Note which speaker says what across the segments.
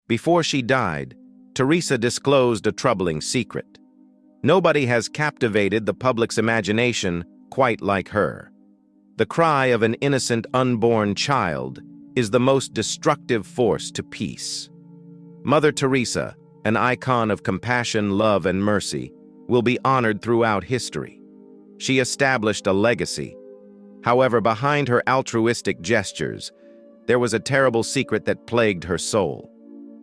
Speaker 1: Before she died, Teresa disclosed a troubling secret. Nobody has captivated the public's imagination quite like her. The cry of an innocent unborn child is the most destructive force to peace. Mother Teresa, an icon of compassion, love, and mercy, will be honored throughout history. She established a legacy. However, behind her altruistic gestures, there was a terrible secret that plagued her soul.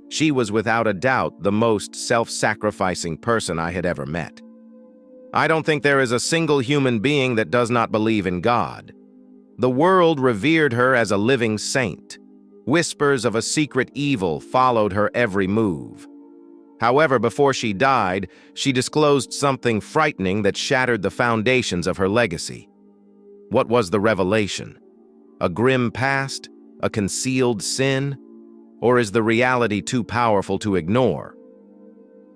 Speaker 1: She was without a doubt the most self-sacrificing person I had ever met. I don't think there is a single human being that does not believe in God. The world revered her as a living saint. Whispers of a secret evil followed her every move. However, before she died, she disclosed something frightening that shattered the foundations of her legacy. What was the revelation? A grim past? A concealed sin? Or is the reality too powerful to ignore?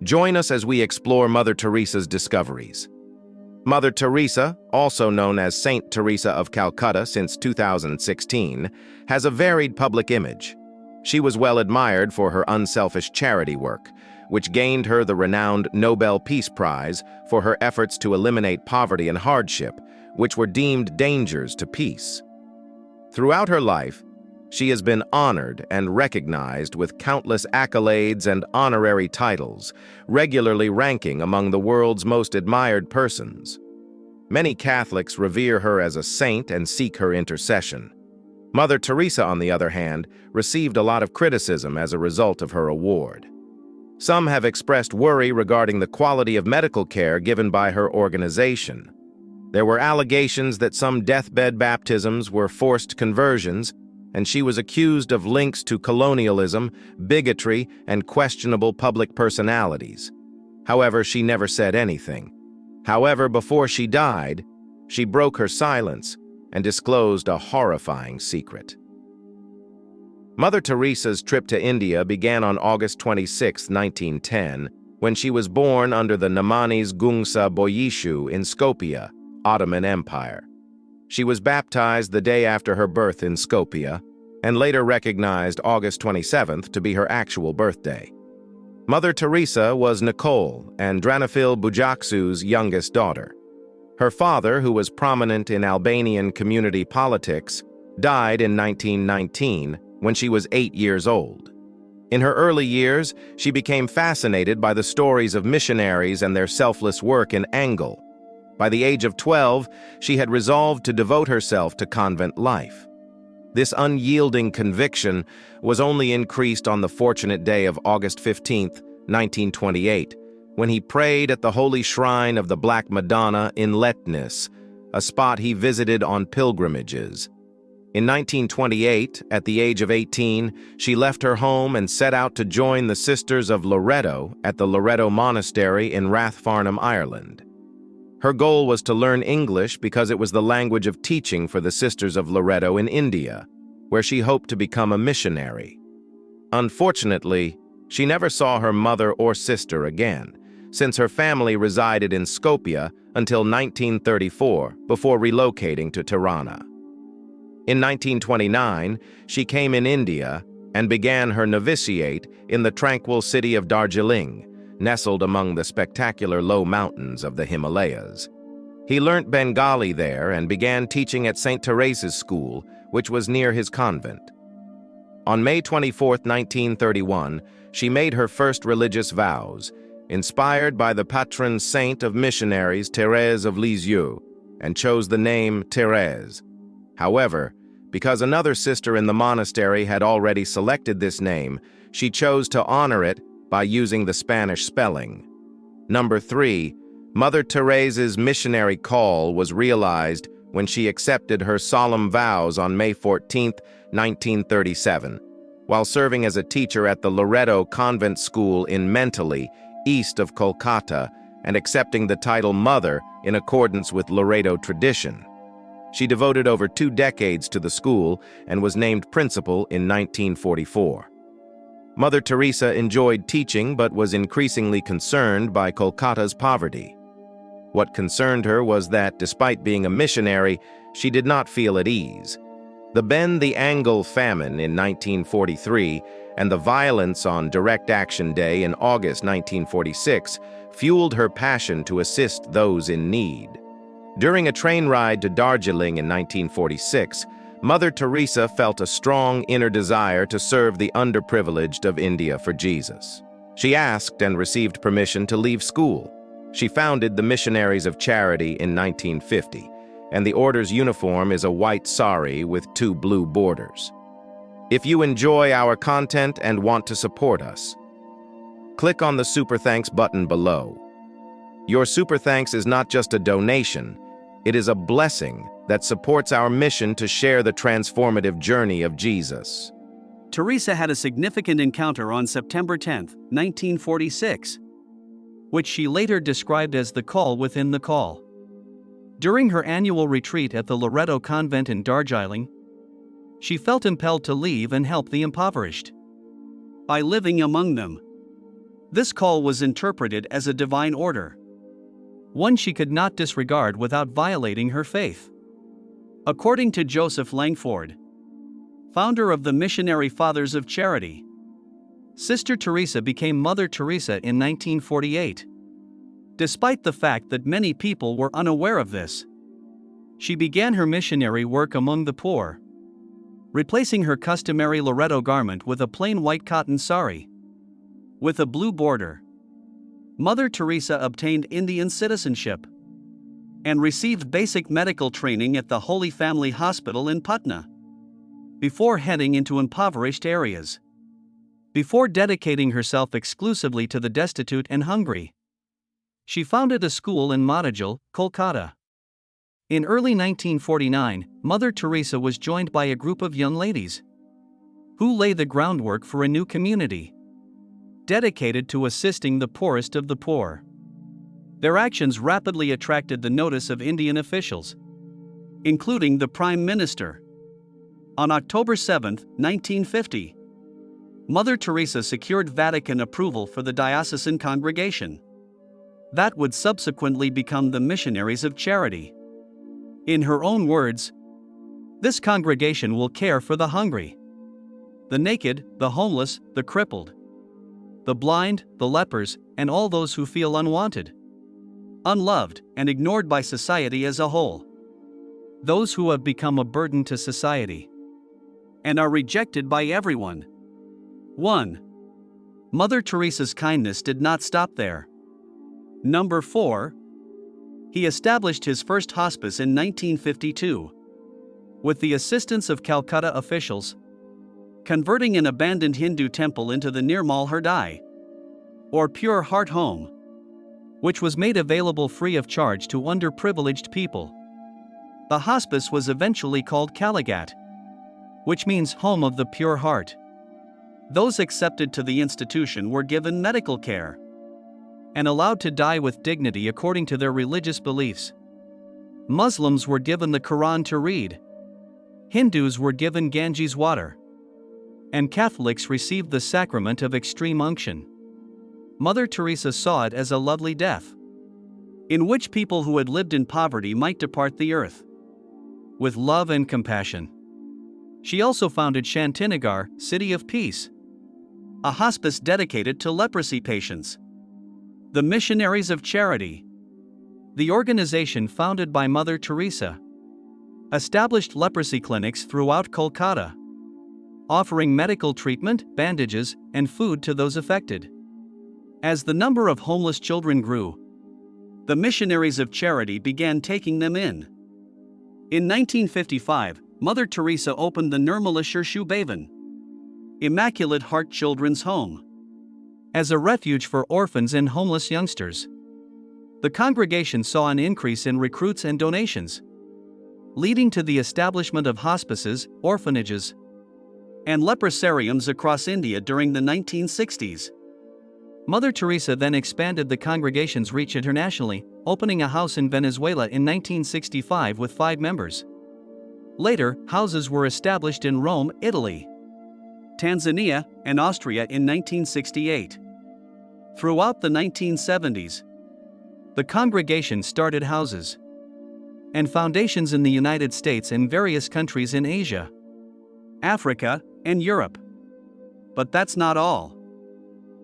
Speaker 1: Join us as we explore Mother Teresa's discoveries. Mother Teresa, also known as Saint Teresa of Calcutta since 2016, has a varied public image. She was well admired for her unselfish charity work, which gained her the renowned Nobel Peace Prize for her efforts to eliminate poverty and hardship, which were deemed dangers to peace. Throughout her life, she has been honored and recognized with countless accolades and honorary titles, regularly ranking among the world's most admired persons. Many Catholics revere her as a saint and seek her intercession. Mother Teresa, on the other hand, received a lot of criticism as a result of her award. Some have expressed worry regarding the quality of medical care given by her organization. There were allegations that some deathbed baptisms were forced conversions, and she was accused of links to colonialism, bigotry, and questionable public personalities. However, she never said anything. However, before she died, she broke her silence and disclosed a horrifying secret. Mother Teresa's trip to India began on August 26, 1910, when she was born under the Namanis Gungsa Boyishu in Skopje, Ottoman Empire. She was baptized the day after her birth in Skopje, and later recognized August 27th to be her actual birthday. Mother Teresa was Nicole and Dranafil Bujaksu's youngest daughter. Her father, who was prominent in Albanian community politics, died in 1919 when she was 8 years old. In her early years, she became fascinated by the stories of missionaries and their selfless work in Angol. By the age of 12, she had resolved to devote herself to convent life. This unyielding conviction was only increased on the fortunate day of August 15, 1928, when he prayed at the holy shrine of the Black Madonna in Letnis, a spot he visited on pilgrimages. In 1928, at the age of 18, she left her home and set out to join the Sisters of Loreto at the Loreto Monastery in Rathfarnham, Ireland. Her goal was to learn English because it was the language of teaching for the Sisters of Loreto in India, where she hoped to become a missionary. Unfortunately, she never saw her mother or sister again, since her family resided in Skopje until 1934 before relocating to Tirana. In 1929, she came in India and began her novitiate in the tranquil city of Darjeeling, nestled among the spectacular low mountains of the Himalayas. He learnt Bengali there and began teaching at St. Teresa's School, which was near his convent. On May 24, 1931, she made her first religious vows, inspired by the patron saint of missionaries, Thérèse of Lisieux, and chose the name Thérèse. However, because another sister in the monastery had already selected this name, she chose to honor it by using the Spanish spelling. Number 3, Mother Teresa's missionary call was realized when she accepted her solemn vows on May 14, 1937, while serving as a teacher at the Loreto Convent School in Mentally, east of Calcutta, and accepting the title Mother in accordance with Loreto tradition. She devoted over 2 decades to the school and was named principal in 1944. Mother Teresa enjoyed teaching but was increasingly concerned by Kolkata's poverty. What concerned her was that, despite being a missionary, she did not feel at ease. The Ben the Angol famine in 1943 and the violence on Direct Action Day in August 1946 fueled her passion to assist those in need. During a train ride to Darjeeling in 1946, Mother Teresa felt a strong inner desire to serve the underprivileged of India for Jesus. She asked and received permission to leave school. She founded the Missionaries of Charity in 1950, and the order's uniform is a white sari with 2 blue borders. If you enjoy our content and want to support us, click on the Super Thanks button below. Your Super Thanks is not just a donation, it is a blessing that supports our mission to share the transformative journey of Jesus.
Speaker 2: Teresa had a significant encounter on September 10, 1946, which she later described as the call within the call. During her annual retreat at the Loreto Convent in Darjeeling, she felt impelled to leave and help the impoverished by living among them. This call was interpreted as a divine order, one she could not disregard without violating her faith. According to Joseph Langford, founder of the Missionary Fathers of Charity, Sister Teresa became Mother Teresa in 1948. Despite the fact that many people were unaware of this, she began her missionary work among the poor, replacing her customary Loreto garment with a plain white cotton sari with a blue border. Mother Teresa obtained Indian citizenship and received basic medical training at the Holy Family Hospital in Patna before heading into impoverished areas. Before dedicating herself exclusively to the destitute and hungry, she founded a school in Madhajal, Calcutta. In early 1949, Mother Teresa was joined by a group of young ladies who laid the groundwork for a new community dedicated to assisting the poorest of the poor. Their actions rapidly attracted the notice of Indian officials, including the Prime Minister. On October 7, 1950, Mother Teresa secured Vatican approval for the diocesan congregation that would subsequently become the Missionaries of Charity. In her own words, "This congregation will care for the hungry, the naked, the homeless, the crippled, the blind, the lepers, and all those who feel unwanted, unloved, and ignored by society as a whole. Those who have become a burden to society and are rejected by everyone." 1. Mother Teresa's kindness did not stop there. Number 4. He established his first hospice in 1952. With the assistance of Calcutta officials, converting an abandoned Hindu temple into the Nirmal Hriday, or Pure Heart Home, which was made available free of charge to underprivileged people. The hospice was eventually called Calcutta, which means Home of the Pure Heart. Those accepted to the institution were given medical care and allowed to die with dignity according to their religious beliefs. Muslims were given the Quran to read, Hindus were given Ganges water, and Catholics received the sacrament of extreme unction. Mother Teresa saw it as a lovely death, in which people who had lived in poverty might depart the earth with love and compassion. She also founded Shantinagar, City of Peace, a hospice dedicated to leprosy patients. The Missionaries of Charity, the organization founded by Mother Teresa, established leprosy clinics throughout Calcutta, offering medical treatment, bandages, and food to those affected. As the number of homeless children grew, the Missionaries of Charity began taking them in. In 1955, Mother Teresa opened the Nirmaleshwar Shubhavan, Immaculate Heart Children's Home, as a refuge for orphans and homeless youngsters. The congregation saw an increase in recruits and donations, leading to the establishment of hospices, orphanages, and leprosariums across India during the 1960s. Mother Teresa then expanded the congregation's reach internationally, opening a house in Venezuela in 1965 with 5 members. Later, houses were established in Rome, Italy, Tanzania, and Austria in 1968. Throughout the 1970s, the congregation started houses and foundations in the United States and various countries in Asia, Africa, and Europe. But that's not all.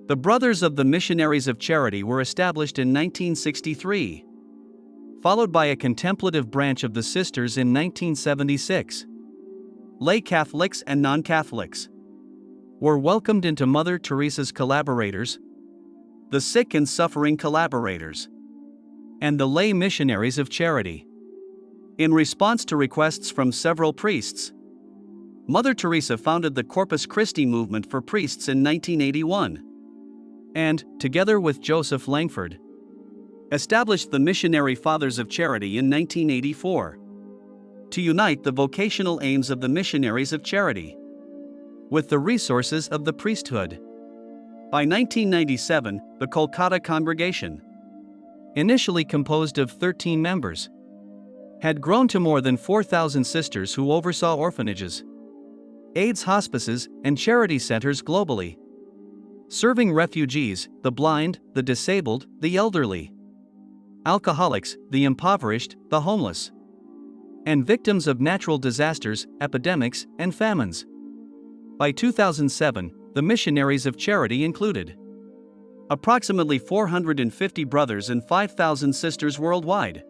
Speaker 2: The Brothers of the Missionaries of Charity were established in 1963, followed by a contemplative branch of the Sisters in 1976. Lay Catholics and non-Catholics were welcomed into Mother Teresa's collaborators, the sick and suffering collaborators, and the lay missionaries of charity. In response to requests from several priests, Mother Teresa founded the Corpus Christi movement for priests in 1981, and, together with Joseph Langford, established the Missionary Fathers of Charity in 1984, to unite the vocational aims of the missionaries of charity with the resources of the priesthood. By 1997, the Calcutta congregation, initially composed of 13 members, had grown to more than 4,000 sisters who oversaw orphanages, AIDS hospices, and charity centers globally, serving refugees, the blind, the disabled, the elderly, alcoholics, the impoverished, the homeless, and victims of natural disasters, epidemics, and famines. By 2007, the missionaries of charity included approximately 450 brothers and 5,000 sisters worldwide,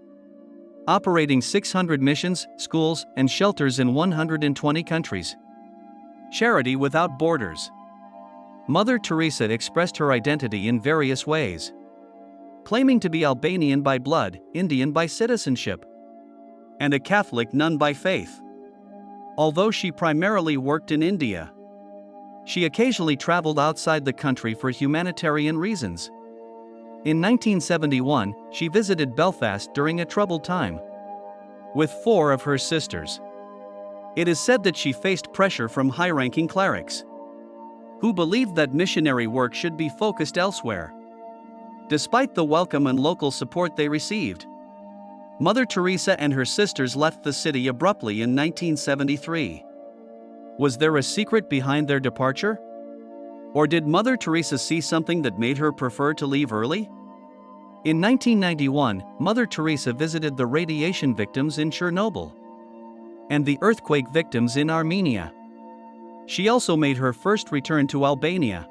Speaker 2: operating 600 missions, schools, and shelters in 120 countries. Charity without borders. Mother Teresa expressed her identity in various ways, claiming to be Albanian by blood, Indian by citizenship, and a Catholic nun by faith. Although she primarily worked in India, she occasionally traveled outside the country for humanitarian reasons. In 1971, she visited Belfast during a troubled time with 4 of her sisters. It is said that she faced pressure from high-ranking clerics who believed that missionary work should be focused elsewhere. Despite the welcome and local support they received, Mother Teresa and her sisters left the city abruptly in 1973. Was there a secret behind their departure? Or did Mother Teresa see something that made her prefer to leave early? In 1991, Mother Teresa visited the radiation victims in Chernobyl and the earthquake victims in Armenia. She also made her first return to Albania,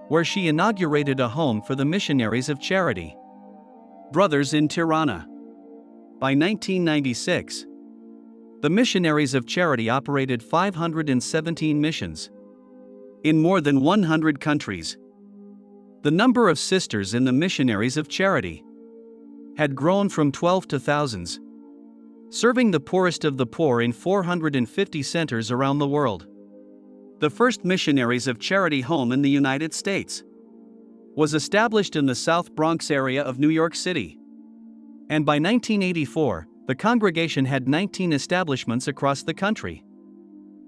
Speaker 2: where she inaugurated a home for the missionaries of charity, Brothers in Tirana. By 1996, the missionaries of charity operated 517 missions in more than 100 countries. The number of sisters in the missionaries of charity had grown from 12 to thousands, serving the poorest of the poor in 450 centers around the world. The first missionaries of charity home in the United States was established in the South Bronx area of New York City, and by 1984, the congregation had 19 establishments across the country.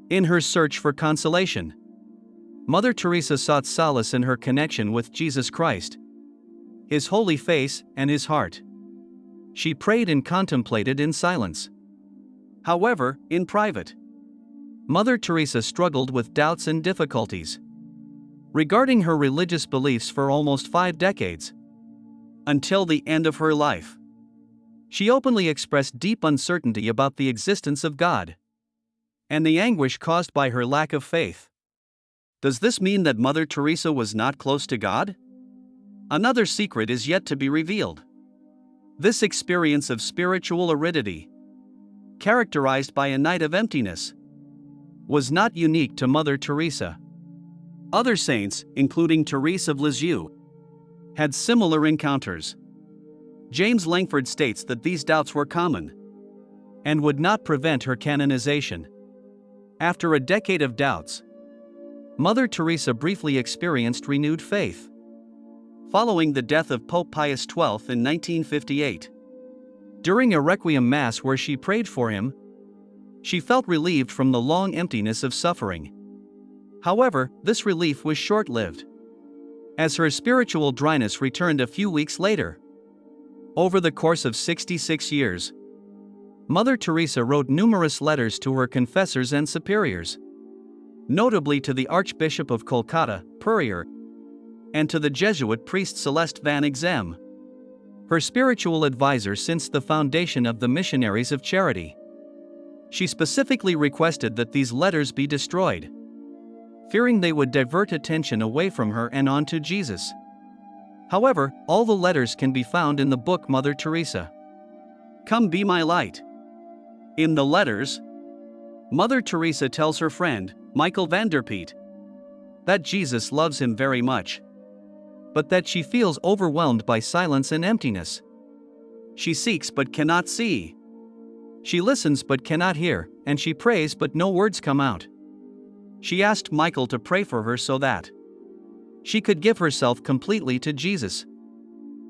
Speaker 2: In her search for consolation, Mother Teresa sought solace in her connection with Jesus Christ, His holy face, and His heart. She prayed and contemplated in silence. However, in private, Mother Teresa struggled with doubts and difficulties regarding her religious beliefs for almost 5 decades, until the end of her life. She openly expressed deep uncertainty about the existence of God and the anguish caused by her lack of faith. Does this mean that Mother Teresa was not close to God? Another secret is yet to be revealed. This experience of spiritual aridity, characterized by a night of emptiness, was not unique to Mother Teresa. Other saints, including Therese of Lisieux, had similar encounters. James Langford states that these doubts were common and would not prevent her canonization. After a decade of doubts, Mother Teresa briefly experienced renewed faith following the death of Pope Pius XII in 1958. During a Requiem Mass where she prayed for him, she felt relieved from the long emptiness of suffering. However, this relief was short-lived, as her spiritual dryness returned a few weeks later. Over the course of 66 years, Mother Teresa wrote numerous letters to her confessors and superiors, notably to the Archbishop of Calcutta, Puryear, and to the Jesuit priest Celeste van Exem, her spiritual advisor since the foundation of the Missionaries of Charity. She specifically requested that these letters be destroyed. fearing they would divert attention away from her and onto Jesus. However, all the letters can be found in the book Mother Teresa. Come Be My Light. In the letters, Mother Teresa tells her friend, Michael Vanderpeet, that Jesus loves him very much, but that she feels overwhelmed by silence and emptiness. She seeks but cannot see. She listens but cannot hear, and she prays but no words come out. She asked Michael to pray for her so that she could give herself completely to Jesus.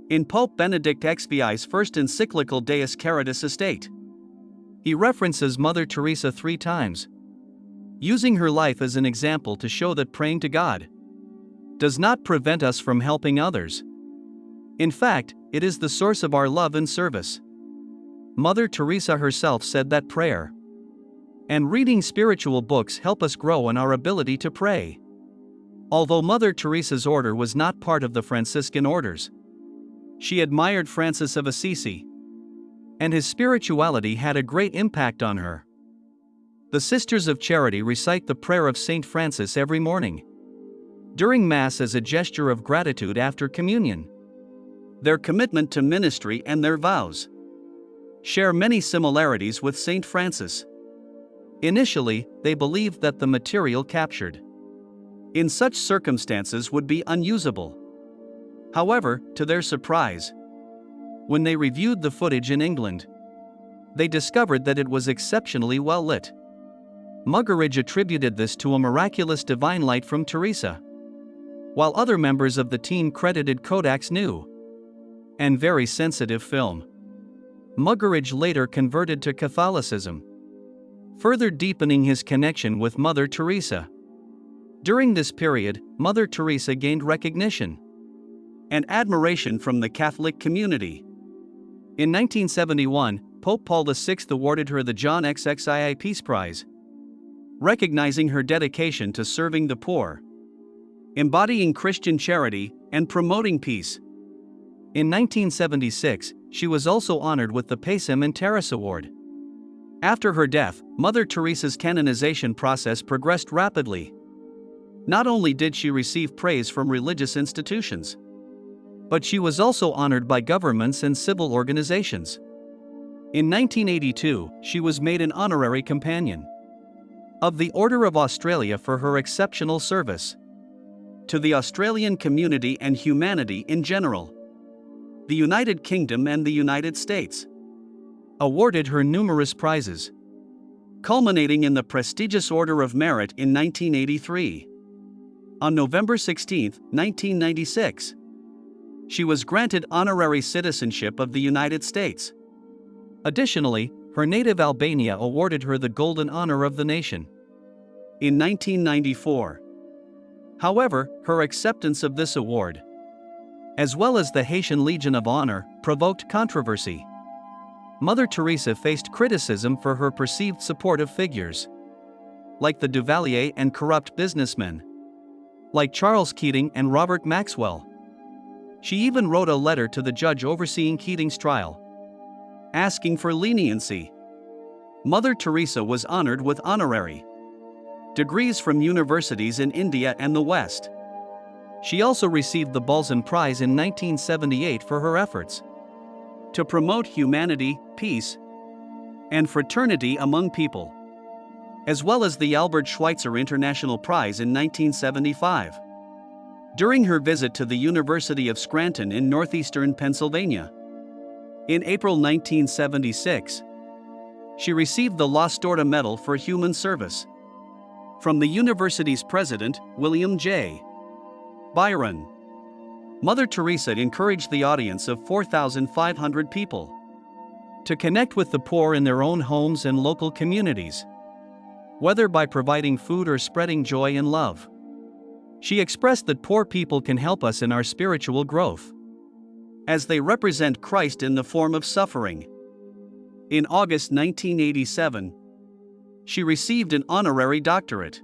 Speaker 2: In Pope Benedict XVI's first encyclical Deus Caritas Estate, he references Mother Teresa 3 times, using her life as an example to show that praying to God does not prevent us from helping others. In fact, it is the source of our love and service. Mother Teresa herself said that prayer and reading spiritual books help us grow in our ability to pray. Although Mother Teresa's order was not part of the Franciscan orders, she admired Francis of Assisi, and his spirituality had a great impact on her. The Sisters of Charity recite the prayer of Saint Francis every morning during Mass as a gesture of gratitude after communion. Their commitment to ministry and their vows share many similarities with Saint Francis. Initially, they believed that the material captured in such circumstances would be unusable. However, to their surprise, when they reviewed the footage in England, they discovered that it was exceptionally well lit. Muggeridge attributed this to a miraculous divine light from Teresa, while other members of the team credited Kodak's new and very sensitive film. Muggeridge later converted to Catholicism, further deepening his connection with Mother Teresa. During this period, Mother Teresa gained recognition and admiration from the Catholic community. In 1971, Pope Paul VI awarded her the John XXII Peace Prize, recognizing her dedication to serving the poor, embodying Christian charity, and promoting peace. In 1976, she was also honored with the Pacem in Terrace Award. After her death, Mother Teresa's canonization process progressed rapidly. Not only did she receive praise from religious institutions, but she was also honored by governments and civil organizations. In 1982, she was made an honorary companion of the Order of Australia for her exceptional service to the Australian community and humanity in general. The United Kingdom and the United States awarded her numerous prizes, culminating in the prestigious Order of Merit in 1983. On November 16, 1996, she was granted honorary citizenship of the United States. Additionally, her native Albania awarded her the Golden Honor of the Nation in 1994. However, her acceptance of this award, as well as the Haitian Legion of Honor, provoked controversy. Mother Teresa faced criticism for her perceived support of figures like the Duvalier and corrupt businessmen like Charles Keating and Robert Maxwell. She even wrote a letter to the judge overseeing Keating's trial, asking for leniency. Mother Teresa was honored with honorary degrees from universities in India and the West. She also received the Balzan Prize in 1978 for her efforts to promote humanity, peace, and fraternity among people, as well as the Albert Schweitzer International Prize in 1975. During her visit to the University of Scranton in northeastern Pennsylvania in April 1976, she received the La Storta Medal for Human Service from the university's president, William J. Byron. Mother Teresa encouraged the audience of 4,500 people to connect with the poor in their own homes and local communities, whether by providing food or spreading joy and love. She expressed that poor people can help us in our spiritual growth, as they represent Christ in the form of suffering. In August 1987, she received an honorary doctorate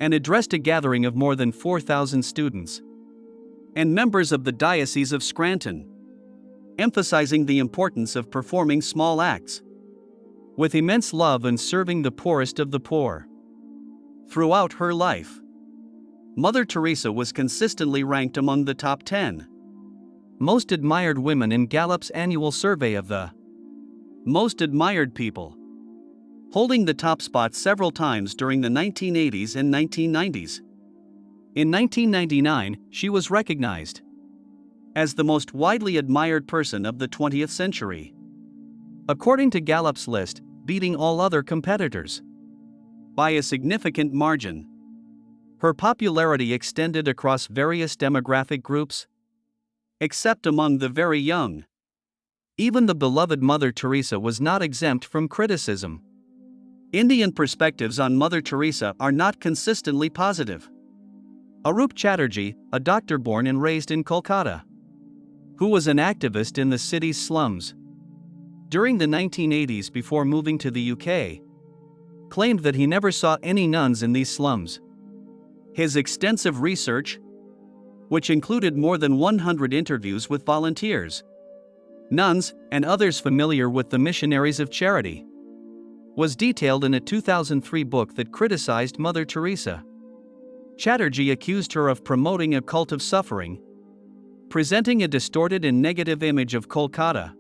Speaker 2: and addressed a gathering of more than 4,000 students and members of the Diocese of Scranton, emphasizing the importance of performing small acts with immense love and serving the poorest of the poor. Throughout her life, Mother Teresa was consistently ranked among the top 10 most admired women in Gallup's annual survey of the most admired people, holding the top spot several times during the 1980s and 1990s. In 1999, she was recognized as the most widely admired person of the 20th century, according to Gallup's list, beating all other competitors by a significant margin. Her popularity extended across various demographic groups, except among the very young. Even the beloved Mother Teresa was not exempt from criticism. Indian perspectives on Mother Teresa are not consistently positive. Arup Chatterjee, a doctor born and raised in Calcutta, who was an activist in the city's slums during the 1980s before moving to the UK, claimed that he never saw any nuns in these slums. His extensive research, which included more than 100 interviews with volunteers, nuns, and others familiar with the missionaries of charity, was detailed in a 2003 book that criticized Mother Teresa. Chatterjee accused her of promoting a cult of suffering, presenting a distorted and negative image of Calcutta,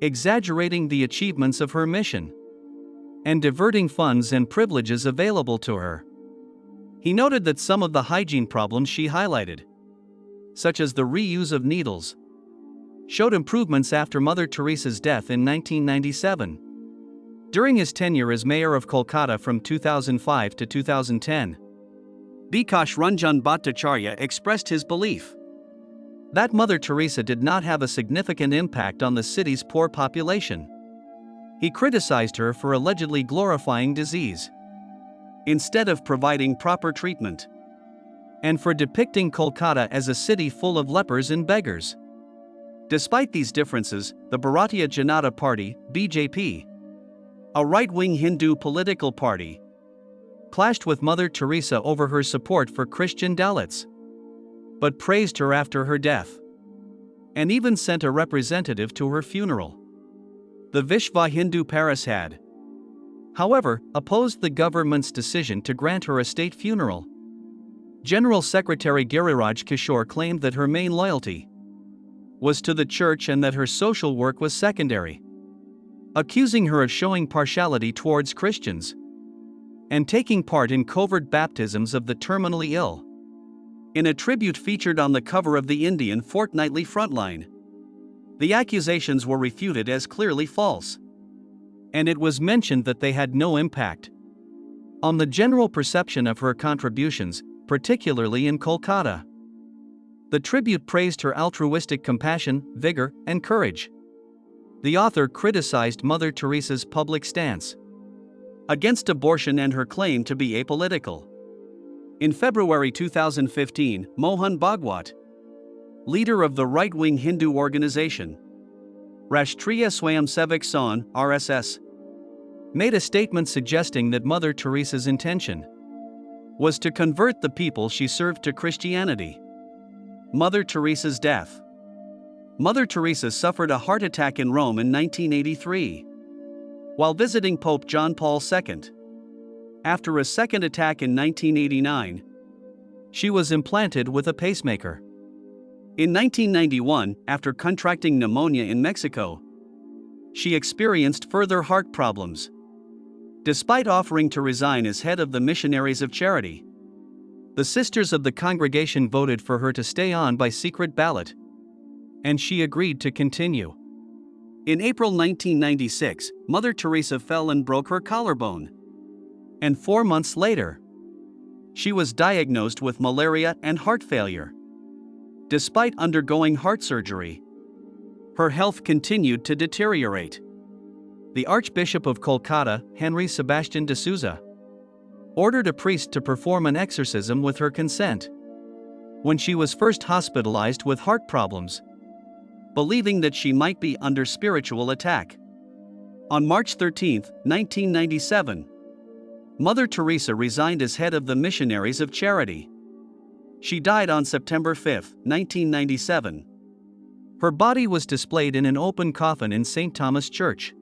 Speaker 2: exaggerating the achievements of her mission, and diverting funds and privileges available to her. He noted that some of the hygiene problems she highlighted, such as the reuse of needles, showed improvements after Mother Teresa's death in 1997. During his tenure as mayor of Calcutta from 2005 to 2010, Bikash Ranjan Bhattacharya expressed his belief that Mother Teresa did not have a significant impact on the city's poor population. He criticized her for allegedly glorifying disease instead of providing proper treatment, and for depicting Calcutta as a city full of lepers and beggars. Despite these differences, the Bharatiya Janata Party, BJP, a right-wing Hindu political party, clashed with Mother Teresa over her support for Christian Dalits, but praised her after her death, and even sent a representative to her funeral. The Vishva Hindu Parishad, however, opposed the government's decision to grant her a state funeral. General Secretary Giriraj Kishore claimed that her main loyalty was to the church and that her social work was secondary, accusing her of showing partiality towards Christians and taking part in covert baptisms of the terminally ill. In a tribute featured on the cover of the Indian Fortnightly Frontline, the accusations were refuted as clearly false, and it was mentioned that they had no impact on the general perception of her contributions, particularly in Kolkata. The tribute praised her altruistic compassion, vigor, and courage. The author criticized Mother Teresa's public stance against abortion and her claim to be apolitical. In February 2015, Mohan Bhagwat, leader of the right-wing Hindu organization Rashtriya Swayamsevak Sangh (RSS), made a statement suggesting that Mother Teresa's intention was to convert the people she served to Christianity. Mother Teresa's death. Mother Teresa suffered a heart attack in Rome in 1983 while visiting Pope John Paul II. After a second attack in 1989, she was implanted with a pacemaker. In 1991, after contracting pneumonia in Mexico, she experienced further heart problems. Despite offering to resign as head of the Missionaries of Charity, the Sisters of the congregation voted for her to stay on by secret ballot, and she agreed to continue. In April 1996, Mother Teresa fell and broke her collarbone, and 4 months later, she was diagnosed with malaria and heart failure. Despite undergoing heart surgery, her health continued to deteriorate. The Archbishop of Kolkata, Henry Sebastian de Souza, ordered a priest to perform an exorcism with her consent when she was first hospitalized with heart problems, believing that she might be under spiritual attack. On March 13, 1997, Mother Teresa resigned as head of the Missionaries of Charity. She died on September 5, 1997. Her body was displayed in an open coffin in St. Thomas Church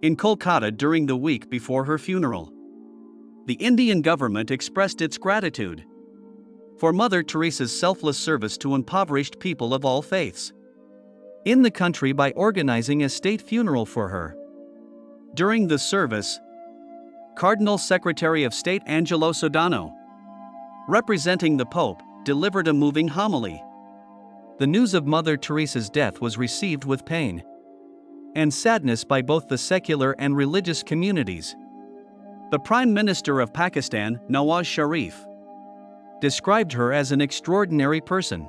Speaker 2: in Kolkata during the week before her funeral. The Indian government expressed its gratitude for Mother Teresa's selfless service to impoverished people of all faiths in the country by organizing a state funeral for her. During the service, Cardinal Secretary of State Angelo Sodano, representing the Pope, delivered a moving homily. The news of Mother Teresa's death was received with pain and sadness by both the secular and religious communities. The Prime Minister of Pakistan, Nawaz Sharif, described her as an extraordinary person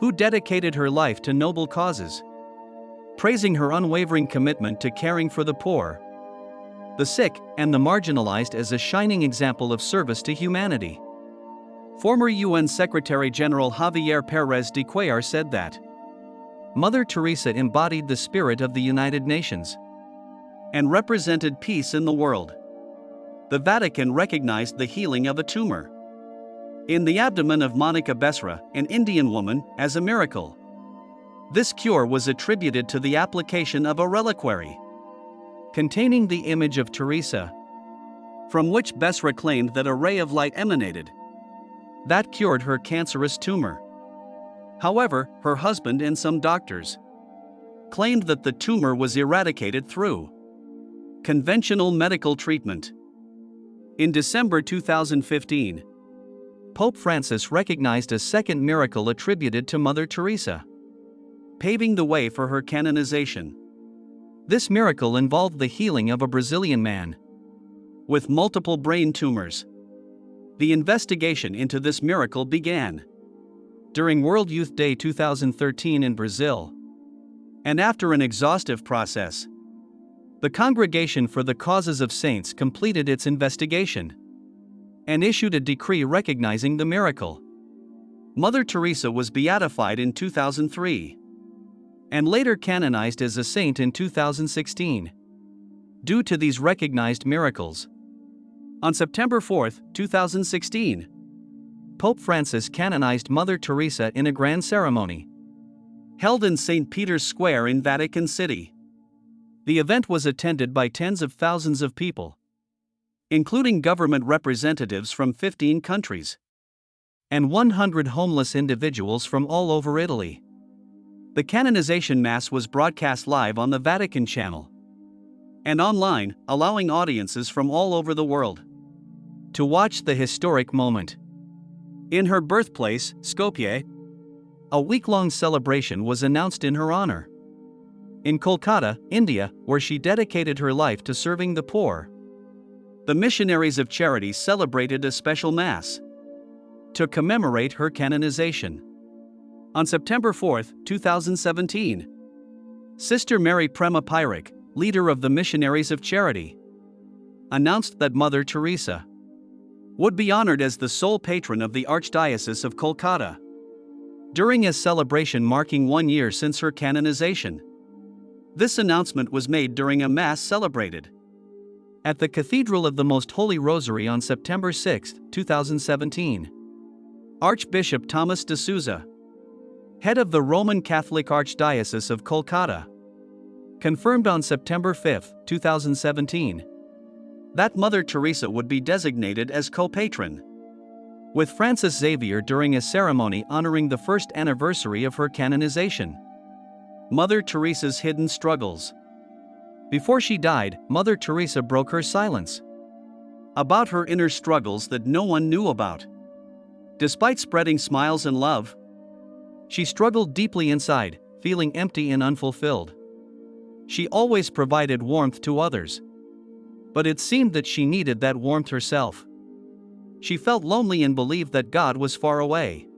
Speaker 2: who dedicated her life to noble causes, praising her unwavering commitment to caring for the poor, the sick, and the marginalized as a shining example of service to humanity. Former UN Secretary-General Javier Pérez de Cuellar said that Mother Teresa embodied the spirit of the United Nations and represented peace in the world. The Vatican recognized the healing of a tumor in the abdomen of Monica Besra, an Indian woman, as a miracle. This cure was attributed to the application of a reliquary containing the image of Teresa, from which Besra claimed that a ray of light emanated that cured her cancerous tumor. However, her husband and some doctors claimed that the tumor was eradicated through conventional medical treatment. In December 2015, Pope Francis recognized a second miracle attributed to Mother Teresa, paving the way for her canonization. This miracle involved the healing of a Brazilian man with multiple brain tumors. The investigation into this miracle began during World Youth Day 2013 in Brazil, and after an exhaustive process, the Congregation for the Causes of Saints completed its investigation and issued a decree recognizing the miracle. Mother Teresa was beatified in 2003 and later canonized as a saint in 2016 due to these recognized miracles. On September 4, 2016, Pope Francis canonized Mother Teresa in a grand ceremony held in St. Peter's Square in Vatican City. The event was attended by tens of thousands of people, including government representatives from 15 countries and 100 homeless individuals from all over Italy. The canonization Mass was broadcast live on the Vatican Channel and online, allowing audiences from all over the world to watch the historic moment. In her birthplace, Skopje, a week-long celebration was announced in her honor. In Calcutta, India, where she dedicated her life to serving the poor, the Missionaries of Charity celebrated a special Mass to commemorate her canonization. On September 4, 2017, Sister Mary Prema Pyric, leader of the Missionaries of Charity, announced that Mother Teresa would be honored as the sole patron of the Archdiocese of Calcutta during a celebration marking 1 year since her canonization. This announcement was made during a Mass celebrated at the Cathedral of the Most Holy Rosary on September 6, 2017. Archbishop Thomas de Souza, head of the Roman Catholic Archdiocese of Calcutta, confirmed on September 5, 2017, that Mother Teresa would be designated as co-patron with Francis Xavier during a ceremony honoring the first anniversary of her canonization. Mother Teresa's hidden struggles. Before she died, Mother Teresa broke her silence about her inner struggles that no one knew about. Despite spreading smiles and love, she struggled deeply inside, feeling empty and unfulfilled. She always provided warmth to others, but it seemed that she needed that warmth herself. She felt lonely and believed that God was far away.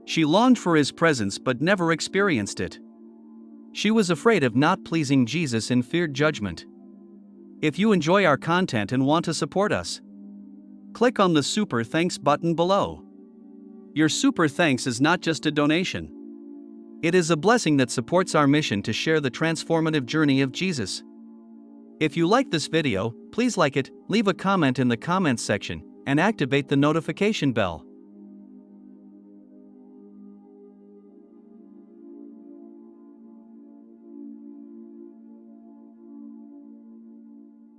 Speaker 2: She longed for His presence but never experienced it. She was afraid of not pleasing Jesus and feared judgment. If you enjoy our content and want to support us, click on the Super Thanks button below. Your Super Thanks is not just a donation. It is a blessing that supports our mission to share the transformative journey of Jesus. If you like this video, please like it, leave a comment in the comments section, and activate the notification bell.